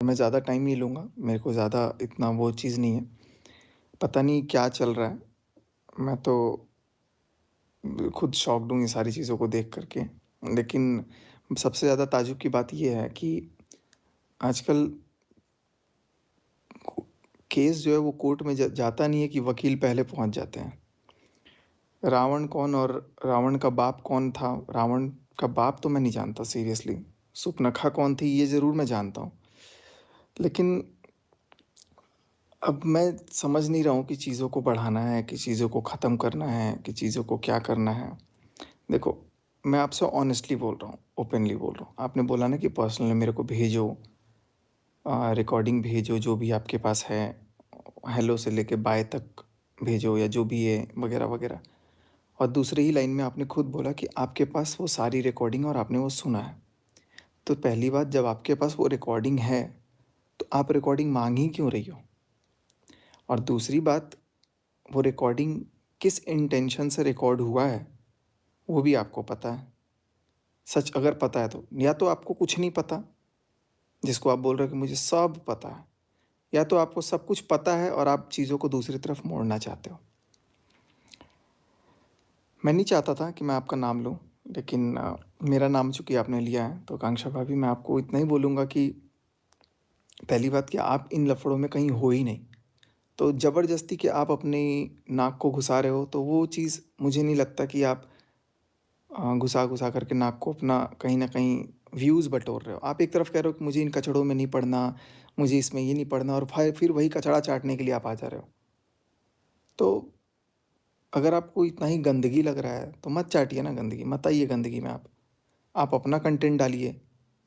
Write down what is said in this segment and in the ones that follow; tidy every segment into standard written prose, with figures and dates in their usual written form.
मैं ज़्यादा टाइम नहीं लूँगा, मेरे को ज़्यादा इतना वो चीज़ नहीं है। पता नहीं क्या चल रहा है, मैं तो खुद शॉक्ड हूँ ये सारी चीज़ों को देख कर के। लेकिन सबसे ज़्यादा ताज्जुब की बात ये है कि आजकल को केस जो है वो कोर्ट में ज जाता नहीं है कि वकील पहले पहुँच जाते हैं। रावण कौन और रावण का बाप कौन था, रावण का बाप तो मैं नहीं जानता सीरियसली। सूर्पनखा कौन थी ये ज़रूर मैं जानता हूँ। लेकिन अब मैं समझ नहीं रहा हूँ कि चीज़ों को बढ़ाना है, कि चीज़ों को ख़त्म करना है, कि चीज़ों को क्या करना है। देखो, मैं आपसे ऑनेस्टली बोल रहा हूँ, ओपनली बोल रहा हूँ। आपने बोला ना कि पर्सनली मेरे को भेजो, रिकॉर्डिंग भेजो जो भी आपके पास है, हेलो से लेके बाय तक भेजो या जो भी है वगैरह वगैरह। और दूसरी ही लाइन में आपने खुद बोला कि आपके पास वो सारी रिकॉर्डिंग और आपने वो सुना है। तो पहली बात, जब आपके पास वो रिकॉर्डिंग है तो आप रिकॉर्डिंग मांग ही क्यों रही हो? और दूसरी बात, वो रिकॉर्डिंग किस इंटेंशन से रिकॉर्ड हुआ है वो भी आपको पता है। सच अगर पता है तो या तो आपको कुछ नहीं पता, जिसको आप बोल रहे हो कि मुझे सब पता है, या तो आपको सब कुछ पता है और आप चीज़ों को दूसरी तरफ मोड़ना चाहते हो। मैं नहीं चाहता था कि मैं आपका नाम लूँ, लेकिन मेरा नाम चूँकि आपने लिया है तो आकांक्षा भाभी, मैं आपको इतना ही बोलूँगा कि पहली बात कि आप इन लफड़ों में कहीं हो ही नहीं। तो ज़बरदस्ती कि आप अपनी नाक को घुसा रहे हो, तो वो चीज़ मुझे नहीं लगता कि आप घुसा-घुसा करके नाक को अपना कहीं न कहीं व्यूज़ बटोर रहे हो। आप एक तरफ कह रहे हो कि मुझे इन कचड़ों में नहीं पड़ना, मुझे इसमें ये नहीं पड़ना, और फिर वही कचड़ा चाटने के लिए आप आ जा रहे हो। तो अगर आपको इतना ही गंदगी लग रहा है, तो मत चाटिए ना गंदगी, मत आइए गंदगी में आप। आप अपना कंटेंट डालिए।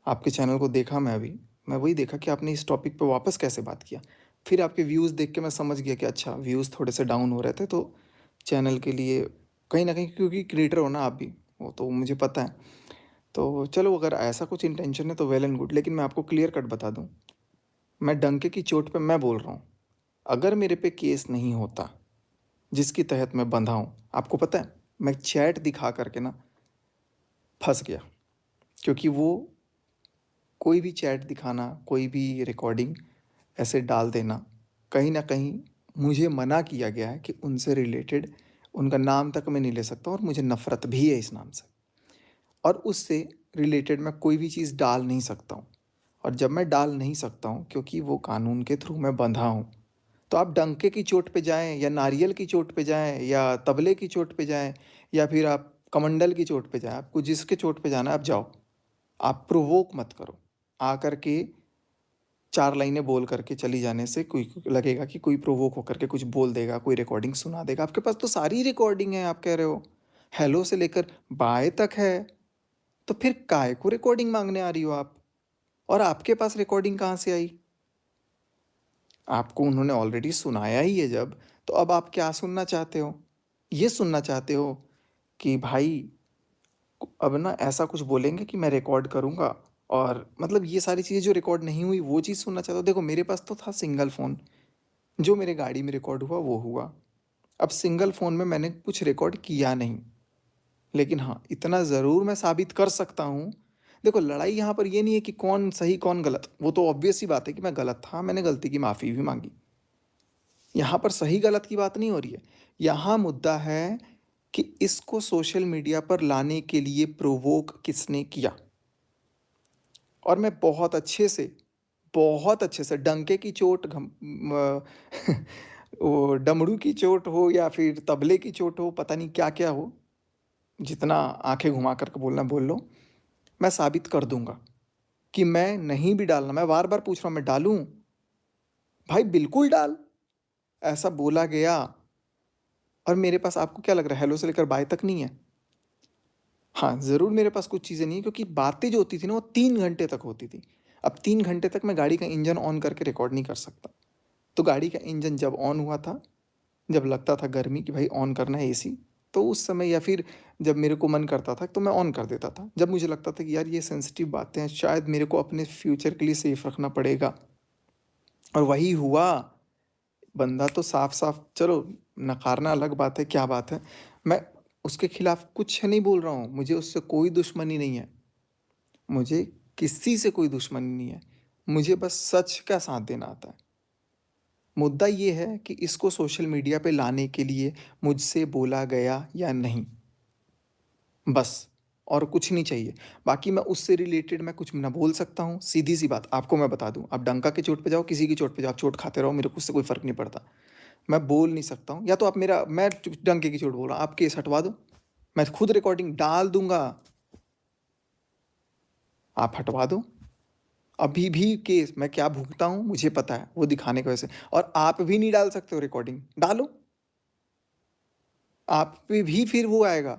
आपके चैनल को देखा मैं अभी, मैं वही देखा कि आपने इस टॉपिक पे वापस कैसे बात किया। फिर आपके व्यूज़ देख के मैं समझ गया कि अच्छा, व्यूज़ थोड़े से डाउन हो रहे थे, तो चैनल के लिए कहीं न कहीं, क्योंकि क्रिएटर हो ना आप भी, वो तो मुझे पता है। तो चलो, अगर ऐसा कुछ इंटेंशन है तो वेल एंड गुड, लेकिन मैं आपको क्लियर कट बता दूँ, मैं डंके की चोट पे मैं बोल रहा हूँ, अगर मेरे पे केस नहीं होता, जिसके तहत मैं बंधा हूँ, आपको पता है, मैं चैट दिखा कर के ना फँस गया। क्योंकि वो कोई भी चैट दिखाना, कोई भी रिकॉर्डिंग ऐसे डाल देना, कहीं न कहीं मुझे मना किया गया है कि उनसे रिलेटेड उनका नाम तक मैं नहीं ले सकता, और मुझे नफ़रत भी है इस नाम से। और उससे रिलेटेड मैं कोई भी चीज़ डाल नहीं सकता हूँ। और जब मैं डाल नहीं सकता हूँ क्योंकि वो कानून के थ्रू मैं बंधा हूँ, तो आप डंके की चोट पे जाएँ या नारियल की चोट पे जाएँ या तबले की चोट पे जाएँ या फिर आप कमंडल की चोट पे जाएँ, आपको जिसके चोट पे जाना है आप जाओ। आप प्रोवोक मत करो। आकर के 4 लाइनें बोल करके चली जाने से कोई को लगेगा कि कोई प्रोवोक होकर के कुछ बोल देगा, कोई रिकॉर्डिंग सुना देगा। आपके पास तो सारी रिकॉर्डिंग है, आप कह रहे हो। हेलो से लेकर बाय तक है, तो फिर काहे को रिकॉर्डिंग माँगने आ रही हो आप? और आपके पास रिकॉर्डिंग कहाँ से आई? आपको उन्होंने ऑलरेडी सुनाया ही है जब, तो अब आप क्या सुनना चाहते हो? ये सुनना चाहते हो कि भाई अब ना ऐसा कुछ बोलेंगे कि मैं रिकॉर्ड करूँगा, और मतलब ये सारी चीज़ें जो रिकॉर्ड नहीं हुई वो चीज़ सुनना चाहते हो? देखो, मेरे पास तो था सिंगल फ़ोन, जो मेरे गाड़ी में रिकॉर्ड हुआ वो हुआ। अब सिंगल फ़ोन में मैंने कुछ रिकॉर्ड किया नहीं, लेकिन हाँ, इतना ज़रूर मैं साबित कर सकता हूँ। देखो, लड़ाई यहाँ पर ये नहीं है कि कौन सही कौन गलत, वो तो ऑब्वियस सी बात है कि मैं गलत था, मैंने गलती की माफ़ी भी माँगी। यहाँ पर सही गलत की बात नहीं हो रही है। यहाँ मुद्दा है कि इसको सोशल मीडिया पर लाने के लिए प्रोवोक किसने किया? और मैं बहुत अच्छे से डंके की चोट वो डमरू की चोट हो या फिर तबले की चोट हो, पता नहीं क्या-क्या हो, जितना आँखें घुमा कर के बोलना बोल लो, मैं साबित कर दूँगा कि मैं नहीं भी डालना, मैं बार-बार पूछ रहा हूँ, मैं डालूँ? भाई बिल्कुल डाल, ऐसा बोला गया। और मेरे पास आपको क्या लग रहा है हेलो से लेकर बाय तक नहीं है? हाँ, ज़रूर मेरे पास कुछ चीज़ें नहीं है, क्योंकि बातें जो होती थी ना वो 3 घंटे तक होती थी। अब 3 घंटे तक मैं गाड़ी का इंजन ऑन करके रिकॉर्ड नहीं कर सकता। तो गाड़ी का इंजन जब ऑन हुआ था, जब लगता था गर्मी कि भाई ऑन करना है एसी, तो उस समय, या फिर जब मेरे को मन करता था तो मैं ऑन कर देता था। जब मुझे लगता था कि यार ये सेंसिटिव बातें हैं, शायद मेरे को अपने फ्यूचर के लिए सेफ रखना पड़ेगा, और वही हुआ। बंदा तो साफ-साफ, चलो नकारना अलग बात है, क्या बात है। मैं उसके खिलाफ कुछ नहीं बोल रहा हूँ, मुझे उससे कोई दुश्मनी नहीं है। मुझे किसी से कोई दुश्मनी नहीं है। मुझे बस सच का साथ देना आता है। मुद्दा ये है कि इसको सोशल मीडिया पे लाने के लिए मुझसे बोला गया या नहीं, बस, और कुछ नहीं चाहिए। बाकी मैं उससे रिलेटेड मैं कुछ ना बोल सकता हूँ, सीधी-सी बात आपको मैं बता दूँ, आप डंका की चोट पे जाओ, किसी की चोट पे जाओ, आप चोट खाते रहो, मेरे को उससे कोई फ़र्क नहीं पड़ता। मैं बोल नहीं सकता हूँ, या तो आप मेरा मैं डंके की चोट बोल रहा हूँ, आप केस हटवा दो, मैं खुद रिकॉर्डिंग डाल दूँगा, आप हटवा दो। अभी भी केस मैं क्या भुगता हूँ मुझे पता है, वो दिखाने की वजह से, और आप भी नहीं डाल सकते हो रिकॉर्डिंग, डालो। आप पे भी फिर वो आएगा।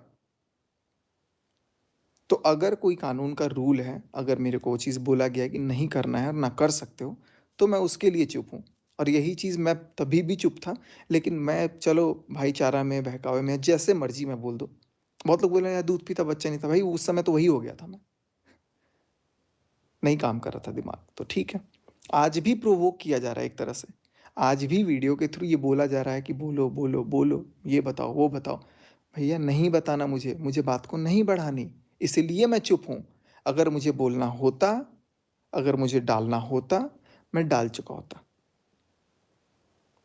तो अगर कोई कानून का रूल है, अगर मेरे को वो चीज़ बोला गया है कि नहीं करना है और ना कर सकते हो, तो मैं उसके लिए चुप हूँ। और यही चीज़ मैं तभी भी चुप था, लेकिन मैं चलो भाईचारा में, बहकावे में, जैसे मर्ज़ी मैं बोल दो। बहुत लोग बोल रहे हैं यार दूध पीता बच्चा नहीं था, भाई उस समय तो वही हो गया था मैं, नहीं काम कर रहा था दिमाग, तो ठीक है। आज भी प्रोवोक किया जा रहा है एक तरह से। आज भी वीडियो के थ्रू ये बोला जा रहा है कि बोलो, बोलो, बोलो, ये बताओ, वो बताओ। भैया नहीं बताना मुझे बात को नहीं बढ़ानी, इसलिए मैं चुप हूँ। अगर मुझे बोलना होता, अगर मुझे डालना होता, मैं डाल चुका होता।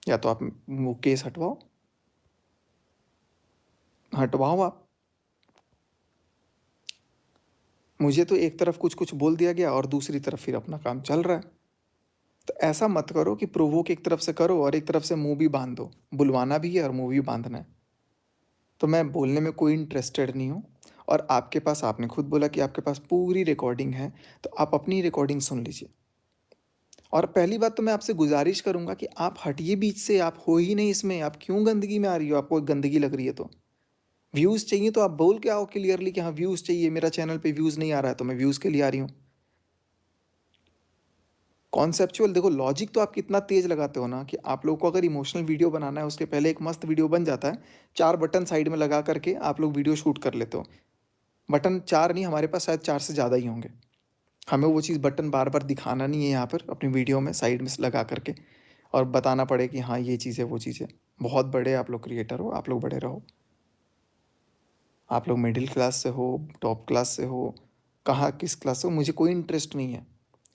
या तो आप वो केस हटवाओ, हटवाओ आप। मुझे तो एक तरफ कुछ-कुछ बोल दिया गया और दूसरी तरफ फिर अपना काम चल रहा है। तो ऐसा मत करो कि प्रोवोक एक तरफ से करो और एक तरफ से मुँह भी बाँध दो। बुलवाना भी है और मुँह भी बाँधना है। तो मैं बोलने में कोई इंटरेस्टेड नहीं हूँ, और आपके पास, आपने खुद बोला कि आपके पास पूरी रिकॉर्डिंग है, तो आप अपनी रिकॉर्डिंग सुन लीजिए। और पहली बात तो मैं आपसे गुज़ारिश करूँगा कि आप हटिए बीच से, आप हो ही नहीं इसमें, आप क्यों गंदगी में आ रही हो? आपको गंदगी लग रही है तो? व्यूज़ चाहिए तो आप बोल के आओ क्लियरली कि हाँ व्यूज़ चाहिए, मेरा चैनल पे व्यूज़ नहीं आ रहा है तो मैं व्यूज़ के लिए आ रही हूँ। कॉन्सेप्चुअल देखो, लॉजिक तो आप कितना तेज़ लगाते हो ना, कि आप लोगों को अगर इमोशनल वीडियो बनाना है उसके पहले एक मस्त वीडियो बन जाता है, 4 बटन साइड में लगा करके आप लोग वीडियो शूट कर लेते हो। बटन 4 नहीं, हमारे पास शायद 4 से ज़्यादा ही होंगे। हमें वो चीज़ बटन बार-बार दिखाना नहीं है यहाँ पर अपनी वीडियो में साइड में लगा करके, और बताना पड़े कि हाँ ये चीज़ है, वो चीज़ है। बहुत बड़े आप लोग क्रिएटर हो, आप लोग बड़े रहो। आप लोग मिडिल क्लास से हो, टॉप क्लास से हो, कहाँ किस क्लास से हो, मुझे कोई इंटरेस्ट नहीं है।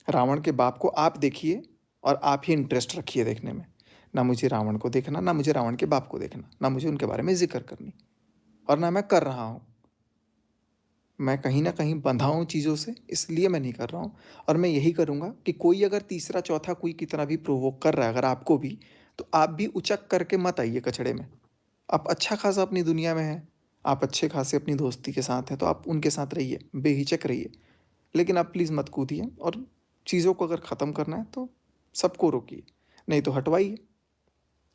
रावण के बाप को आप देखिए और आप ही इंटरेस्ट रखिए देखने में। ना मुझे रावण को देखना, ना मुझे रावण के बाप को देखना, ना मुझे उनके बारे में ज़िक्र करनी, और ना मैं कर रहा हूँ। मैं कहीं न कहीं बँधा हूँ चीज़ों से, इसलिए मैं नहीं कर रहा हूँ, और मैं यही करूँगा कि कोई अगर तीसरा चौथा कोई कितना भी प्रोवोक कर रहा है अगर आपको भी, तो आप भी उचक करके मत आइए कचड़े में। आप अच्छा खासा अपनी दुनिया में हैं, आप अच्छे खासे अपनी दोस्ती के साथ हैं, तो आप उनके साथ रहिए, बेहिचक रहिए। लेकिन आप प्लीज़ मत कूदिए, और चीज़ों को अगर ख़त्म करना है तो सबको रोकिए, नहीं तो हटवाइए,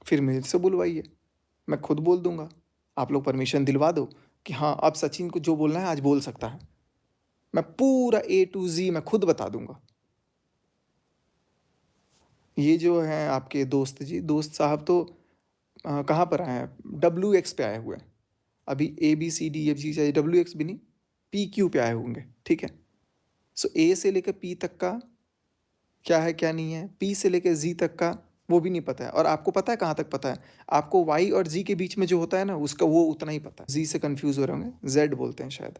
फिर मेरे से बुलवाइए, मैं खुद बोल दूँगा। आप लोग परमिशन दिलवा दो कि हाँ, अब सचिन को जो बोलना है आज बोल सकता है। मैं पूरा ए टू ज़ी मैं खुद बता दूँगा। ये जो हैं आपके दोस्त जी, दोस्त साहब तो कहाँ पर आए हैं? डब्ल्यू एक्स पे आए हुए हैं। अभी ए, बी, सी, डी, एफ, जी चाहिए, डब्ल्यू एक्स भी नहीं, पी, क्यू पे आए होंगे, ठीक है? सो ए से लेकर पी तक का क्या है, क्या नहीं है, पी से लेकर ज़ी तक का वो भी नहीं पता है, और आपको पता है कहाँ तक पता है? आपको वाई और ज़ी के बीच में जो होता है ना, उसका वो उतना ही पता है। ज़ी से कन्फ्यूज़ हो रहे होंगे, ज़ेड बोलते हैं शायद।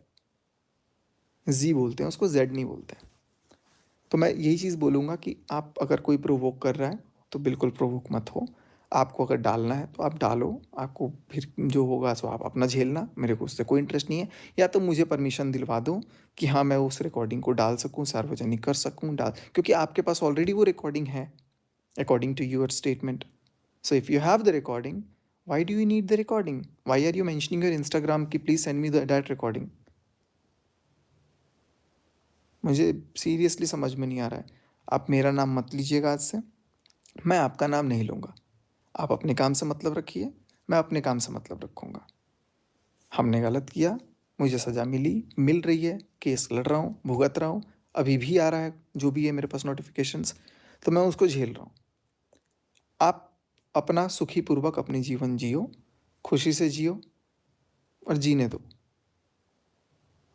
ज़ी बोलते हैं उसको, ज़ेड नहीं बोलते हैं। तो मैं यही चीज़ बोलूँगा कि आप अगर कोई प्रोवोक कर रहा है, तो बिल्कुल प्रोवोक मत हो। आपको अगर डालना है तो आप डालो, आपको फिर जो होगा सो आप अपना झेलना, मेरे को उससे कोई इंटरेस्ट नहीं है। या तो मुझे परमिशन दिलवा दो कि हाँ, मैं उस रिकॉर्डिंग को डाल सकूँ, सार्वजनिक कर सकूँ, डाल, क्योंकि आपके पास ऑलरेडी वो रिकॉर्डिंग है, according to your statement. So if you have the recording, why do you need the recording? Why are you mentioning your Instagram कि please send me the that recording? मुझे सीरियसली समझ में नहीं आ रहा है। आप मेरा नाम मत लीजिएगा आज से, मैं आपका नाम नहीं लूँगा। आप अपने काम से मतलब रखिए, मैं अपने काम से मतलब रखूँगा। हमने गलत किया, मुझे सज़ा मिली, मिल रही है, केस लड़ रहा हूँ, भुगत रहा हूँ, अभी भी आ रहा है, जो भी है मेरे पास नोटिफ़िकेशंस, तो मैं उसको झेल रहा हूँ। आप अपना सुखीपूर्वक अपनी जीवन जियो, खुशी से जियो, और जीने दो।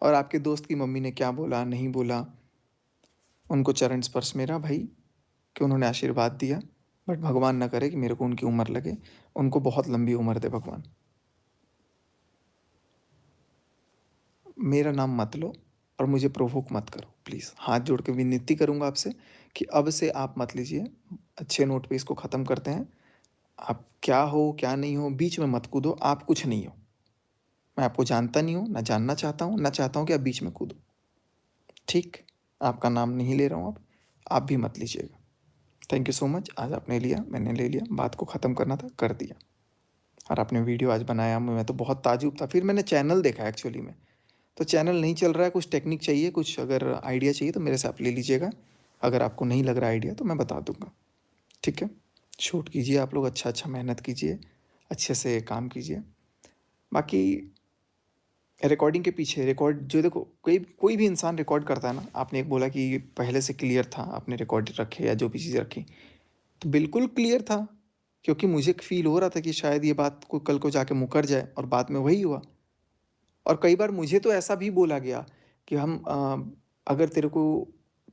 और आपके दोस्त की मम्मी ने क्या बोला, नहीं बोला, उनको चरण स्पर्श मेरा भाई, कि उन्होंने आशीर्वाद दिया, बट भगवान ना करे कि मेरे को उनकी उम्र लगे, उनको बहुत लंबी उम्र दे भगवान। मेरा नाम मत लो और मुझे प्रोवोक मत करो प्लीज़, हाथ जोड़ के विनती करूँगा आपसे कि अब से आप मत लीजिए, अच्छे नोट पे इसको ख़त्म करते हैं। आप क्या हो, क्या नहीं हो, बीच में मत कूदो, आप कुछ नहीं हो। मैं आपको जानता नहीं हूँ, ना जानना चाहता हूँ, ना चाहता हूँ कि आप बीच में कूदो। ठीक? आपका नाम नहीं ले रहा हूँ अब, आप भी मत लीजिएगा। Thank you so much. आज आपने लिया, मैंने ले लिया, बात को ख़त्म करना था, कर दिया। और आपने वीडियो आज बनाया, मैं तो बहुत ताज्जुब था। फिर मैंने चैनल देखा एक्चुअली में, तो चैनल नहीं चल रहा है, कुछ टेक्निक चाहिए, कुछ अगर आइडिया चाहिए तो मेरे से आप ले लीजिएगा। अगर आपको नहीं लग रहा आइडिया तो मैं बता दूँगा, ठीक है? शूट कीजिए आप लोग, अच्छा मेहनत कीजिए, अच्छे से काम कीजिए। बाकी रिकॉर्डिंग के पीछे रिकॉर्ड जो देखो, कोई कोई भी इंसान रिकॉर्ड करता है ना, आपने एक बोला कि पहले से क्लियर था, आपने रिकॉर्ड रखे या जो भी चीज़ रखी, तो बिल्कुल क्लियर था, क्योंकि मुझे फ़ील हो रहा था कि शायद ये बात को कल को जाके मुकर जाए, और बाद में वही हुआ। और कई बार मुझे तो ऐसा भी बोला गया कि अगर तेरे को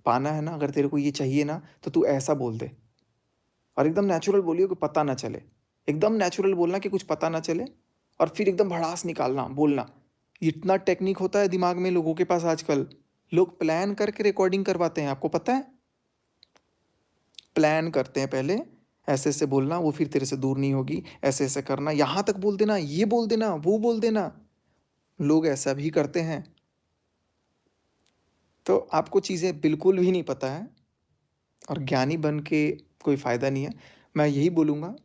पाना है ना, अगर तेरे को ये चाहिए ना, तो तू ऐसा बोल दे, और एकदम नेचुरल बोलियो कि पता ना चले। एकदम नेचुरल बोलना कि कुछ पता ना चले, और फिर एकदम भड़ास निकालना, बोलना। इतना टेक्निक होता है दिमाग में लोगों के पास आजकल। लोग प्लान करके रिकॉर्डिंग करवाते हैं, आपको पता है? प्लान करते हैं पहले, ऐसे-ऐसे बोलना, वो फिर तेरे से दूर नहीं होगी, ऐसे-ऐसे करना, यहाँ तक बोल देना, ये बोल देना, वो बोल देना। लोग ऐसा भी करते हैं। तो आपको चीज़ें बिल्कुल भी नहीं पता है, और ज्ञानी बन के कोई फ़ायदा नहीं है। मैं यही बोलूँगा,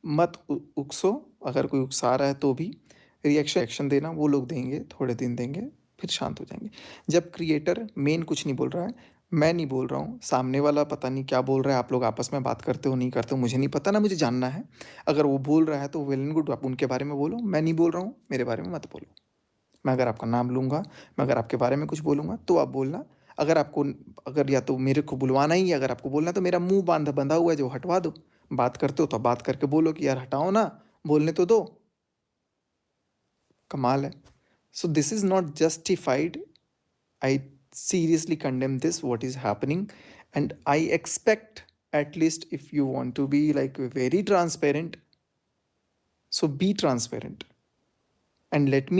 मत उकसो, अगर कोई उकसा रहा है तो भी रिएक्शन देना, वो लोग देंगे, थोड़े दिन देंगे, फिर शांत हो जाएँगे। जब क्रिएटर मेन कुछ नहीं बोल रहा है, मैं नहीं बोल रहा हूँ, सामने वाला पता नहीं क्या बोल रहा है, आप लोग आपस में बात करते हो, नहीं करते हो, मुझे नहीं पता, ना मुझे जानना है। अगर वो बोल रहा है तो वेल एंड गुड, आप उनके बारे में बोलो, मैं नहीं बोल रहा हूँ, मेरे बारे में मत बोलो। मैं अगर आपका नाम लूँगा, मैं अगर आपके बारे में कुछ बोलूँगा तो आप बोलना। अगर आपको अगर या तो मेरे को बुलवाना ही है, अगर आपको बोलना है तो मेरा मुँह बंधा हुआ है जो हटवा दो। बात करते हो तो बात करके बोलो कि यार हटाओ ना, बोलने तो दो। कमाल है। So this is not justified. I seriously condemn this what is happening, and I expect, at least if you want to be like very transparent, so be transparent and let me